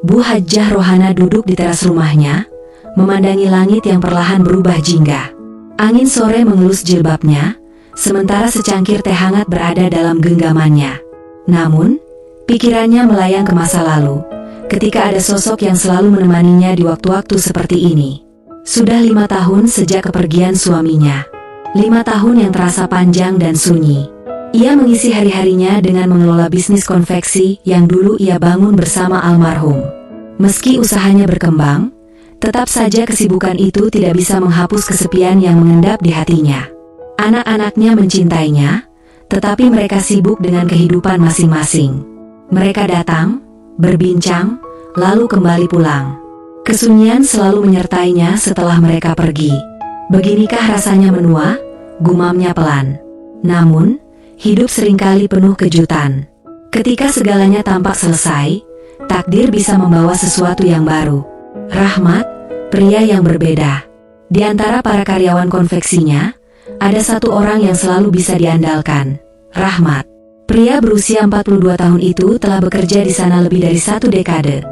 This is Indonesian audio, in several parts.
Bu Hajjah Rohana duduk di teras rumahnya, memandangi langit yang perlahan berubah jingga. Angin sore mengelus jilbabnya, sementara secangkir teh hangat berada dalam genggamannya. Namun, pikirannya melayang ke masa lalu, ketika ada sosok yang selalu menemaninya di waktu-waktu seperti ini. Sudah 5 tahun sejak kepergian suaminya. 5 tahun yang terasa panjang dan sunyi. Ia mengisi hari-harinya dengan mengelola bisnis konveksi yang dulu ia bangun bersama almarhum. Meski usahanya berkembang, tetap saja kesibukan itu tidak bisa menghapus kesepian yang mengendap di hatinya. Anak-anaknya mencintainya, tetapi mereka sibuk dengan kehidupan masing-masing. Mereka datang, berbincang, lalu kembali pulang. Kesunyian selalu menyertainya setelah mereka pergi. Beginikah rasanya menua, gumamnya pelan. Namun, hidup seringkali penuh kejutan. Ketika segalanya tampak selesai, takdir bisa membawa sesuatu yang baru. Rahmat, pria yang berbeda. Di antara para karyawan konveksinya, ada satu orang yang selalu bisa diandalkan, Rahmat. Pria berusia 42 tahun itu telah bekerja di sana lebih dari 1 dekade.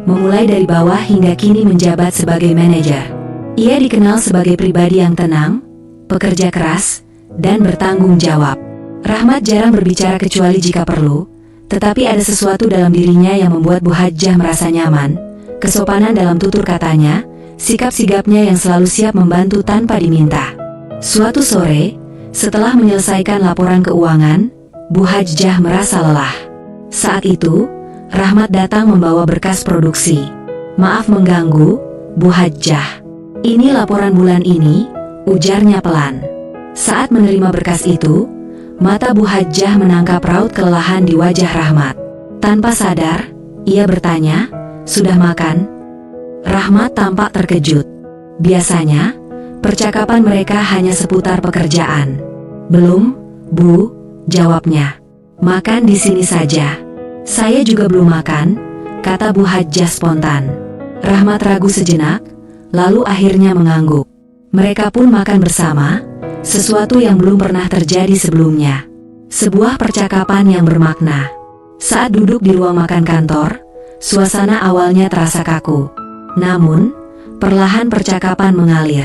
Memulai dari bawah hingga kini menjabat sebagai manajer. Ia dikenal sebagai pribadi yang tenang, pekerja keras, dan bertanggung jawab. Rahmat jarang berbicara kecuali jika perlu, tetapi ada sesuatu dalam dirinya yang membuat Bu Hajjah merasa nyaman. Kesopanan dalam tutur katanya, sikap sigapnya yang selalu siap membantu tanpa diminta. Suatu sore, setelah menyelesaikan laporan keuangan, Bu Hajjah merasa lelah. Saat itu, Rahmat datang membawa berkas produksi. "Maaf mengganggu, Bu Hajjah. Ini laporan bulan ini," ujarnya pelan. Saat menerima berkas itu, mata Bu Hajjah menangkap raut kelelahan di wajah Rahmat. Tanpa sadar, ia bertanya, "Sudah makan?" Rahmat tampak terkejut. Biasanya, percakapan mereka hanya seputar pekerjaan. "Belum, Bu," jawabnya. "Makan di sini saja." "Saya juga belum makan," kata Bu Hajjah spontan. Rahmat ragu sejenak, lalu akhirnya mengangguk. Mereka pun makan bersama, sesuatu yang belum pernah terjadi sebelumnya. Sebuah percakapan yang bermakna. Saat duduk di ruang makan kantor, suasana awalnya terasa kaku. Namun, perlahan percakapan mengalir.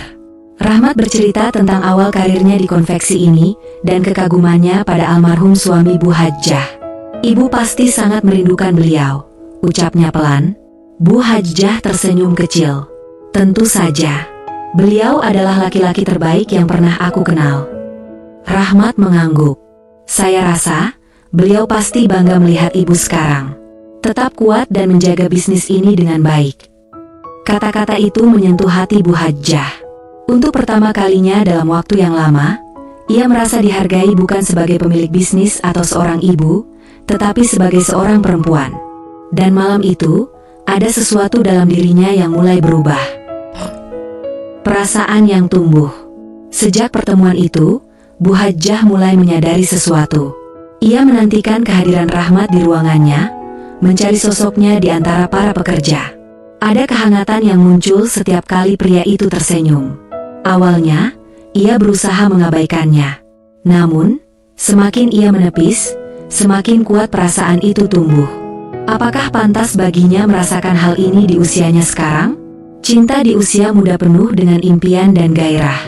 Rahmat bercerita tentang awal karirnya di konveksi ini dan kekagumannya pada almarhum suami Bu Hajjah. "Ibu pasti sangat merindukan beliau," ucapnya pelan. Bu Hajjah tersenyum kecil. "Tentu saja. Beliau adalah laki-laki terbaik yang pernah aku kenal." Rahmat mengangguk. "Saya rasa, beliau pasti bangga melihat ibu sekarang. Tetap kuat dan menjaga bisnis ini dengan baik." Kata-kata itu menyentuh hati Bu Hajjah. Untuk pertama kalinya dalam waktu yang lama, ia merasa dihargai bukan sebagai pemilik bisnis atau seorang ibu, tetapi sebagai seorang perempuan. Dan malam itu, ada sesuatu dalam dirinya yang mulai berubah. Perasaan yang tumbuh. Sejak pertemuan itu, Bu Hajjah mulai menyadari sesuatu. Ia menantikan kehadiran Rahmat di ruangannya, mencari sosoknya di antara para pekerja. Ada kehangatan yang muncul setiap kali pria itu tersenyum. Awalnya, ia berusaha mengabaikannya. Namun, semakin ia menepis, semakin kuat perasaan itu tumbuh. Apakah pantas baginya merasakan hal ini di usianya sekarang? Cinta di usia muda penuh dengan impian dan gairah.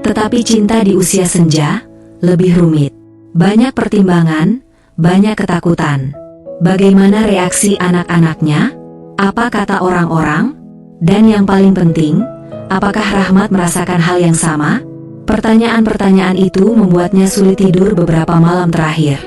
Tetapi cinta di usia senja lebih rumit. Banyak pertimbangan, banyak ketakutan. Bagaimana reaksi anak-anaknya? Apa kata orang-orang? Dan yang paling penting, apakah Rahmat merasakan hal yang sama? Pertanyaan-pertanyaan itu membuatnya sulit tidur beberapa malam terakhir.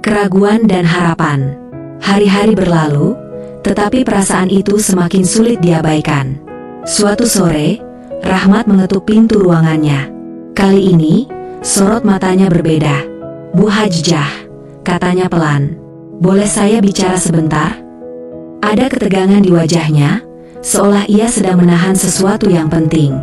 Keraguan dan harapan. Hari-hari berlalu, tetapi perasaan itu semakin sulit diabaikan. Suatu sore, Rahmat mengetuk pintu ruangannya. Kali ini, sorot matanya berbeda. "Bu Hajjah," katanya pelan. "Boleh saya bicara sebentar?" Ada ketegangan di wajahnya, seolah ia sedang menahan sesuatu yang penting.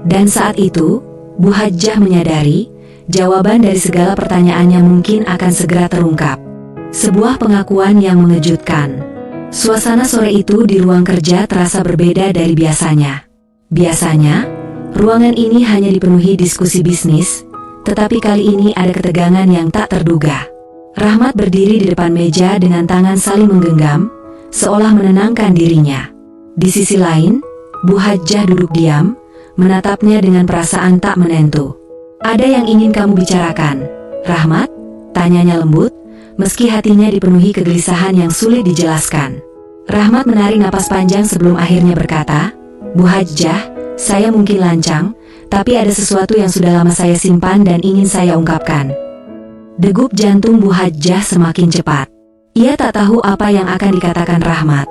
Dan saat itu, Bu Hajjah menyadari, jawaban dari segala pertanyaannya mungkin akan segera terungkap. Sebuah pengakuan yang mengejutkan. Suasana sore itu di ruang kerja terasa berbeda dari biasanya. Biasanya, ruangan ini hanya dipenuhi diskusi bisnis, tetapi kali ini ada ketegangan yang tak terduga. Rahmat berdiri di depan meja dengan tangan saling menggenggam, seolah menenangkan dirinya. Di sisi lain, Bu Hajjah duduk diam, menatapnya dengan perasaan tak menentu. "Ada yang ingin kamu bicarakan, Rahmat?" tanyanya lembut, meski hatinya dipenuhi kegelisahan yang sulit dijelaskan. Rahmat menarik napas panjang sebelum akhirnya berkata, "Bu Hajjah, saya mungkin lancang, tapi ada sesuatu yang sudah lama saya simpan dan ingin saya ungkapkan." Degup jantung Bu Hajjah semakin cepat. Ia tak tahu apa yang akan dikatakan Rahmat,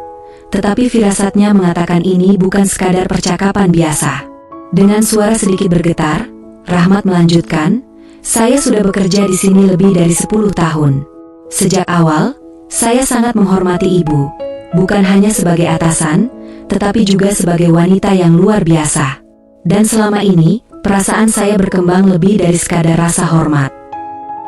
tetapi firasatnya mengatakan ini bukan sekadar percakapan biasa. Dengan suara sedikit bergetar, Rahmat melanjutkan, "Saya sudah bekerja di sini lebih dari 10 tahun. Sejak awal, saya sangat menghormati ibu, bukan hanya sebagai atasan, tetapi juga sebagai wanita yang luar biasa. Dan selama ini, perasaan saya berkembang lebih dari sekadar rasa hormat."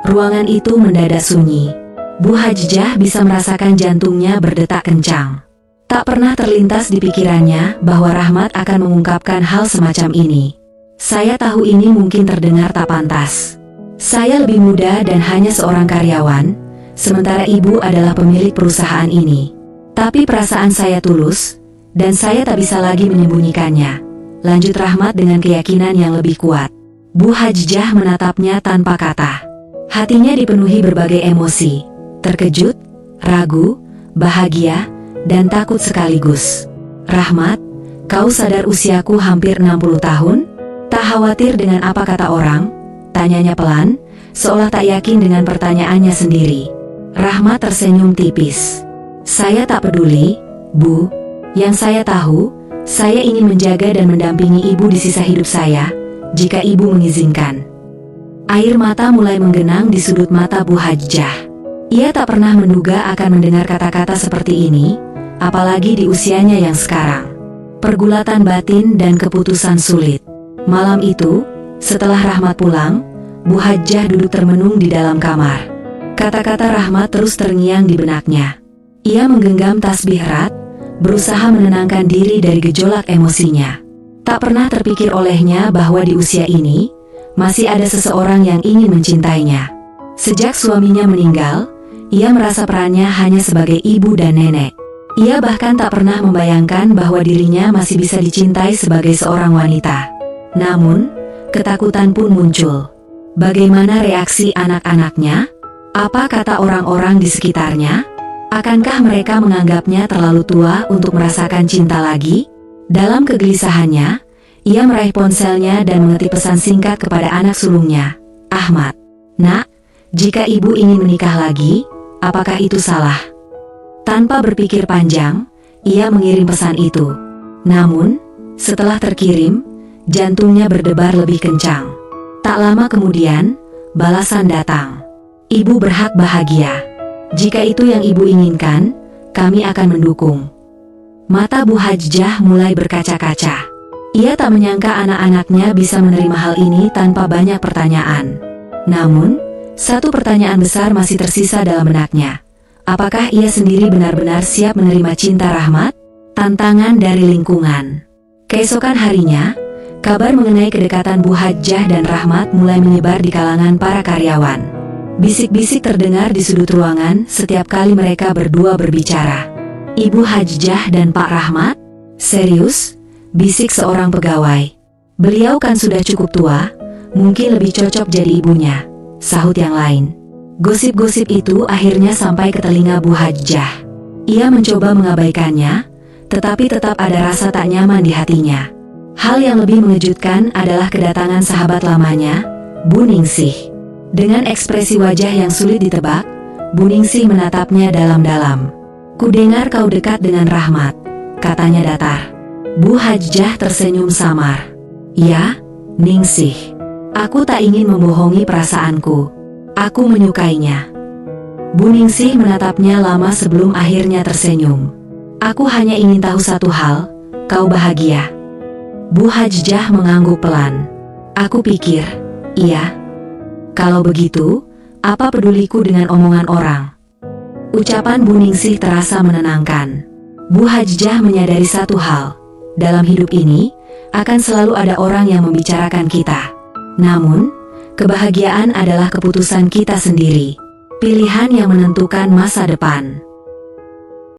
Ruangan itu mendadak sunyi. Bu Hajjah bisa merasakan jantungnya berdetak kencang. Tak pernah terlintas di pikirannya bahwa Rahmat akan mengungkapkan hal semacam ini. "Saya tahu ini mungkin terdengar tak pantas. Saya lebih muda dan hanya seorang karyawan, sementara ibu adalah pemilik perusahaan ini. Tapi perasaan saya tulus, dan saya tak bisa lagi menyembunyikannya," lanjut Rahmat dengan keyakinan yang lebih kuat. Bu Hajjah menatapnya tanpa kata. Hatinya dipenuhi berbagai emosi, terkejut, ragu, bahagia, dan takut sekaligus. "Rahmat, kau sadar usiaku hampir 60 tahun? Tak khawatir dengan apa kata orang?" tanyanya pelan, seolah tak yakin dengan pertanyaannya sendiri. Rahmat tersenyum tipis. "Saya tak peduli, Bu. Yang saya tahu, saya ingin menjaga dan mendampingi ibu di sisa hidup saya, jika ibu mengizinkan." Air mata mulai menggenang di sudut mata Bu Hajjah. Ia tak pernah menduga akan mendengar kata-kata seperti ini, apalagi di usianya yang sekarang. Pergulatan batin dan keputusan sulit. Malam itu, setelah Rahmat pulang, Bu Hajjah duduk termenung di dalam kamar. Kata-kata Rahmat terus terngiang di benaknya. Ia menggenggam tasbih erat, berusaha menenangkan diri dari gejolak emosinya. Tak pernah terpikir olehnya bahwa di usia ini, masih ada seseorang yang ingin mencintainya. Sejak suaminya meninggal, ia merasa perannya hanya sebagai ibu dan nenek. Ia bahkan tak pernah membayangkan bahwa dirinya masih bisa dicintai sebagai seorang wanita. Namun, ketakutan pun muncul. Bagaimana reaksi anak-anaknya? Apa kata orang-orang di sekitarnya? Akankah mereka menganggapnya terlalu tua untuk merasakan cinta lagi? Dalam kegelisahannya, ia meraih ponselnya dan mengetik pesan singkat kepada anak sulungnya, "Ahmad, nak, jika ibu ingin menikah lagi, apakah itu salah?" Tanpa berpikir panjang, ia mengirim pesan itu. Namun, setelah terkirim, jantungnya berdebar lebih kencang. Tak lama kemudian, balasan datang. "Ibu berhak bahagia. Jika itu yang ibu inginkan, kami akan mendukung." Mata Bu Hajjah mulai berkaca-kaca. Ia tak menyangka anak-anaknya bisa menerima hal ini tanpa banyak pertanyaan. Namun, satu pertanyaan besar masih tersisa dalam benaknya. Apakah ia sendiri benar-benar siap menerima cinta Rahmat? Tantangan dari lingkungan. Keesokan harinya, kabar mengenai kedekatan Bu Hajjah dan Rahmat mulai menyebar di kalangan para karyawan. Bisik-bisik terdengar di sudut ruangan setiap kali mereka berdua berbicara. "Ibu Hajjah dan Pak Rahmat? Serius?" bisik seorang pegawai. "Beliau kan sudah cukup tua, mungkin lebih cocok jadi ibunya," sahut yang lain. Gosip-gosip itu akhirnya sampai ke telinga Bu Hajjah. Ia mencoba mengabaikannya, tetapi tetap ada rasa tak nyaman di hatinya. Hal yang lebih mengejutkan adalah kedatangan sahabat lamanya, Bu Ningsih. Dengan ekspresi wajah yang sulit ditebak, Bu Ningsih menatapnya dalam-dalam. "Kudengar kau dekat dengan Rahmat," katanya datar. Bu Hajjah tersenyum samar. "Ya, Ningsih. Aku tak ingin membohongi perasaanku. Aku menyukainya." Bu Ningsih menatapnya lama sebelum akhirnya tersenyum. "Aku hanya ingin tahu satu hal, kau bahagia?" Bu Hajjah mengangguk pelan. "Aku pikir, iya. Kalau begitu, apa peduliku dengan omongan orang?" Ucapan Bu Ningsih terasa menenangkan. Bu Hajjah menyadari satu hal. Dalam hidup ini, akan selalu ada orang yang membicarakan kita. Namun, kebahagiaan adalah keputusan kita sendiri. Pilihan yang menentukan masa depan.